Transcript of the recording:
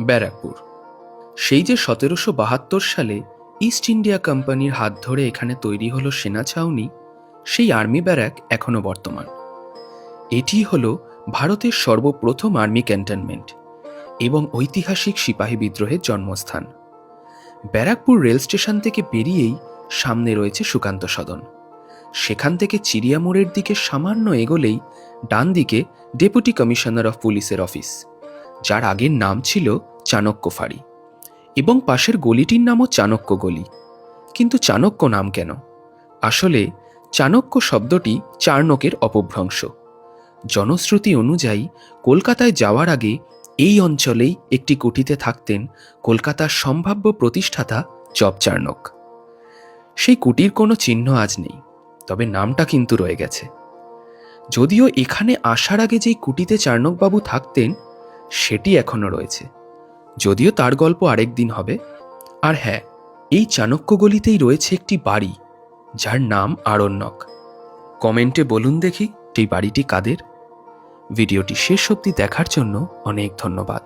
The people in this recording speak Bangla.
ব্যারাকপুর। সেই যে 1772 সালে ইস্ট ইন্ডিয়া কোম্পানির হাত ধরে এখানে তৈরি হলো সেনা ছাউনি, সেই আর্মি ব্যারাক এখনও বর্তমান। এটি হল ভারতের সর্বপ্রথম আর্মি ক্যান্টনমেন্ট এবং ঐতিহাসিক সিপাহী বিদ্রোহের জন্মস্থান। ব্যারাকপুর রেল স্টেশন থেকে বেরিয়েই সামনে রয়েছে সুকান্ত সদন। সেখান থেকে চিড়িয়া মোড়ের দিকে সামান্য এগোলেই ডান দিকে ডেপুটি কমিশনার অফ পুলিশের অফিস, যার আগের নাম ছিল চাণক্য ফাঁড়ি, এবং পাশের গলিটির নামও চাণক্য গলি। কিন্তু চাণক্য নাম কেন? আসলে চাণক্য শব্দটি চার্ণকের অপভ্রংশ। জনশ্রুতি অনুযায়ী কলকাতায় যাওয়ার আগে এই অঞ্চলেই একটি কুঠিতে থাকতেন কলকাতার সম্ভাব্য প্রতিষ্ঠাতা জব চার্ণক। সেই কুটির কোনো চিহ্ন আজ নেই, তবে নামটা কিন্তু রয়ে গেছে। যদিও এখানে আসার আগে যেই কুটিতে চার্ণকবাবু থাকতেন সেটি এখনো রয়েছে, যদিও তার গল্প আরেক দিন হবে। আর হ্যাঁ, এই চাণক্য গলিতেই রয়েছে একটি বাড়ি যার নাম আরণ্যক। কমেন্টে বলুন দেখি এই বাড়িটি কাদের। ভিডিওটি শেষ অবধি দেখার জন্য অনেক ধন্যবাদ।